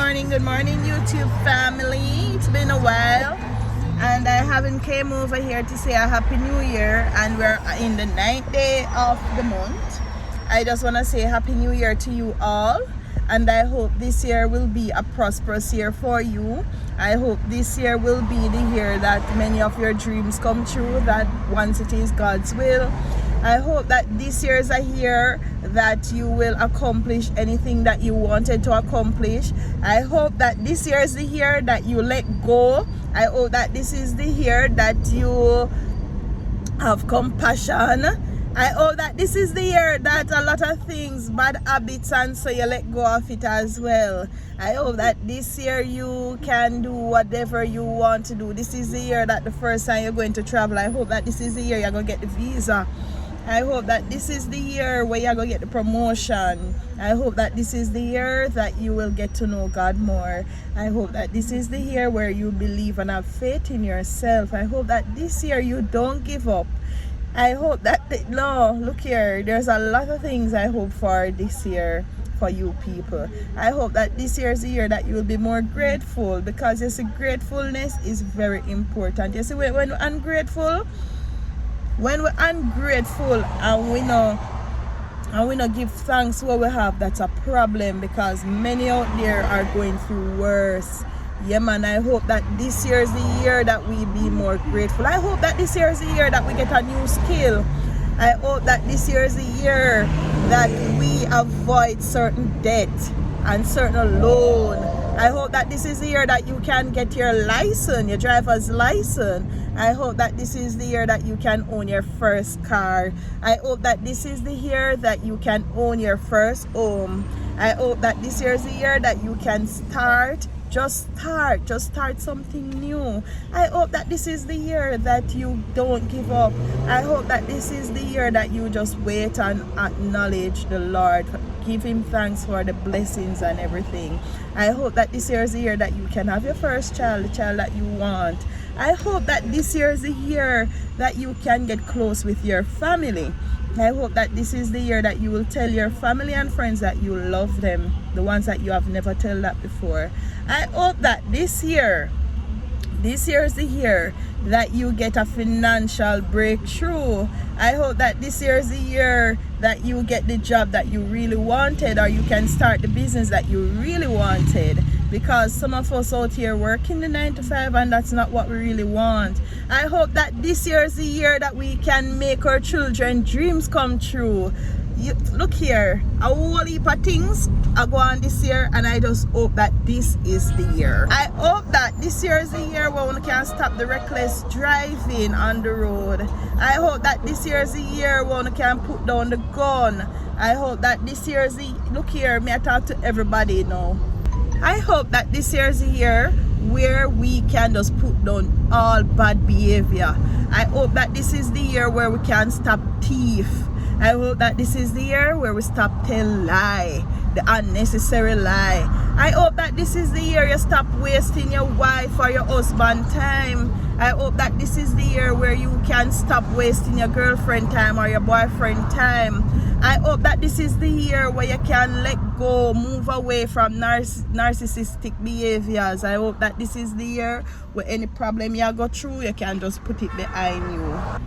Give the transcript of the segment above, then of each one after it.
good morning YouTube family. It's been a while and I haven't came over here to say a happy new year, and we're in the 9th day of the month. I just want to say happy new year to you all, and I hope this year will be a prosperous year for you. I hope this year will be the year that many of your dreams come true, that once it is God's will. I hope that this year is a year that you will accomplish anything that you wanted to accomplish. I hope that this year is the year that you let go. I hope that this is the year that you have compassion. I hope that this is the year that a lot of things, bad habits, and so you let go of it as well. I hope that this year you can do whatever you want to do. This is the year that the first time you're going to travel. I hope that this is the year you're going to get the visa. I hope that this is the year where you're going to get the promotion. I hope that this is the year that you will get to know God more. I hope that this is the year where you believe and have faith in yourself. I hope that this year you don't give up. I hope that, no, look here, there's a lot of things I hope for this year for you people. I hope that this year is the year that you will be more grateful, because you see, gratefulness is very important. You see, when we're ungrateful, and we not give thanks what we have, that's a problem, because many out there are going through worse. Yeah man, I hope that this year is the year that we be more grateful. I hope that this year is the year that we get a new skill. I hope that this year is the year that we avoid certain debt and certain loan. I hope that this is the year that you can get your license, your driver's license. I hope that this is the year that you can own your first car. I hope that this is the year that you can own your first home. I hope that this year is the year that you can just start something new. I hope that this is the year that you don't give up. I hope that this is the year that you just wait and acknowledge the Lord, give him thanks for the blessings and everything. I hope that this year is the year that you can have your first child, the child that you want. I hope that this year is the year that you can get close with your family. I hope that this is the year that you will tell your family and friends that you love them, the ones that you have never told that before. I hope that this year is the year that you get a financial breakthrough. I hope that this year is the year that you get the job that you really wanted, or you can start the business that you really wanted. Because some of us out here working the 9 to 5, and that's not what we really want. I hope that this year is the year that we can make our children dreams come true. Look here, a whole heap of things are going on this year, and I just hope that this is the year. I hope that this year is the year where we can stop the reckless driving on the road. I hope that this year is the year where we can put down the gun. I hope that this year is the, look here, may I talk to everybody now. I hope that this year is the year where we can just put down all bad behavior. I hope that this is the year where we can stop thief. I hope that this is the year where we stop telling lie, the unnecessary lie. I hope that this is the year you stop wasting your wife or your husband time. I hope that this is the year where you can stop wasting your girlfriend time or your boyfriend time. I hope that this is the year where you can let go, move away from narcissistic behaviors. I hope that this is the year where any problem you go through, you can just put it behind you.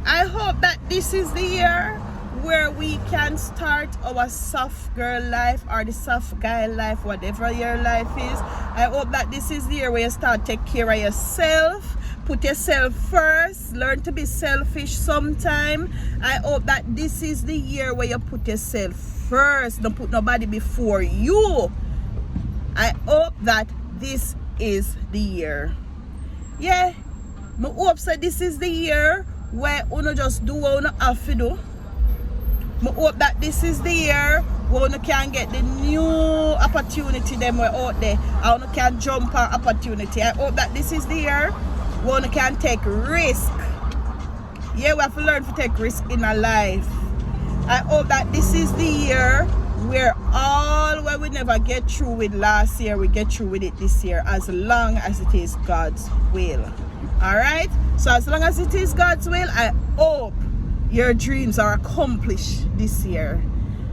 I hope that this is the year where we can start our soft girl life or the soft guy life, whatever your life is. I hope that this is the year where you start take care of yourself, put yourself first, learn to be selfish sometime. I hope that this is the year where you put yourself first, don't put nobody before you. I hope that this is the year. Yeah, I hope that this is the year where you don't just do what you have to do. I hope that this is the year where you can get the new opportunity them way out there, and you can jump on opportunity. I hope that this is the year where you can take risk. Yeah, we have to learn to take risk in our life. I hope that this is the year where all what we never get through with last year, we get through with it this year, as long as it is God's will. Alright? So as long as it is God's will, I hope your dreams are accomplished this year.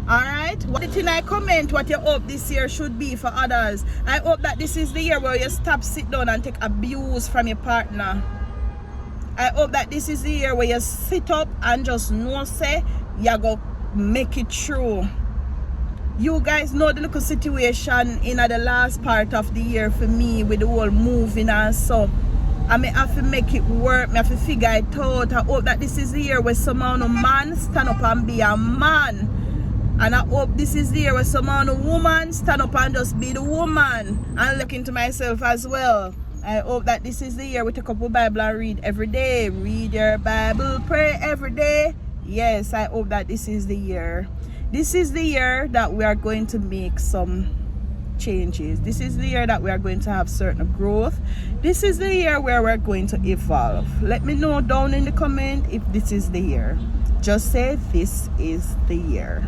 Alright? What did I comment what you hope this year should be for others? I hope that this is the year where you stop, sit down and take abuse from your partner. I hope that this is the year where you sit up and just know say you go make it through. You guys know the little situation in the last part of the year for me with the whole moving and so. I may have to make it work, I have to figure it out. I hope that this is the year where someone, a man, stand up and be a man. And I hope this is the year where someone, a woman, stand up and just be the woman. And look into myself as well. I hope that this is the year we take up a Bible and read every day. Read your Bible, pray every day. Yes, I hope that this is the year. This is the year that we are going to make some changes. This is the year that we are going to have certain growth. This is the year where we're going to evolve. Let me know down in the comment if this is the year. Just say this is the year.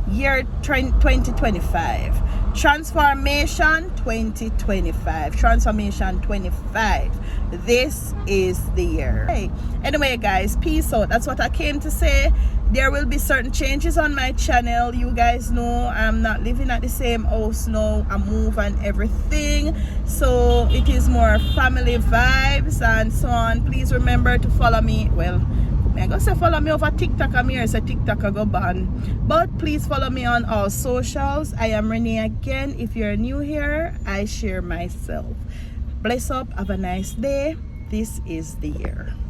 Year 2025. Transformation 2025. Transformation 25. This is the year. Hey, anyway guys, peace out. That's what I came to say. There will be certain changes on my channel. You guys know I'm not living at the same house now. I move and everything, so it is more family vibes and so on. Please remember to follow me. Well, I'm gonna say follow me over TikTok. I'm here, so TikTok I go ban. But please follow me on all socials. I am Renee again. If you're new here, I share myself. Bless up, have a nice day. This is the year.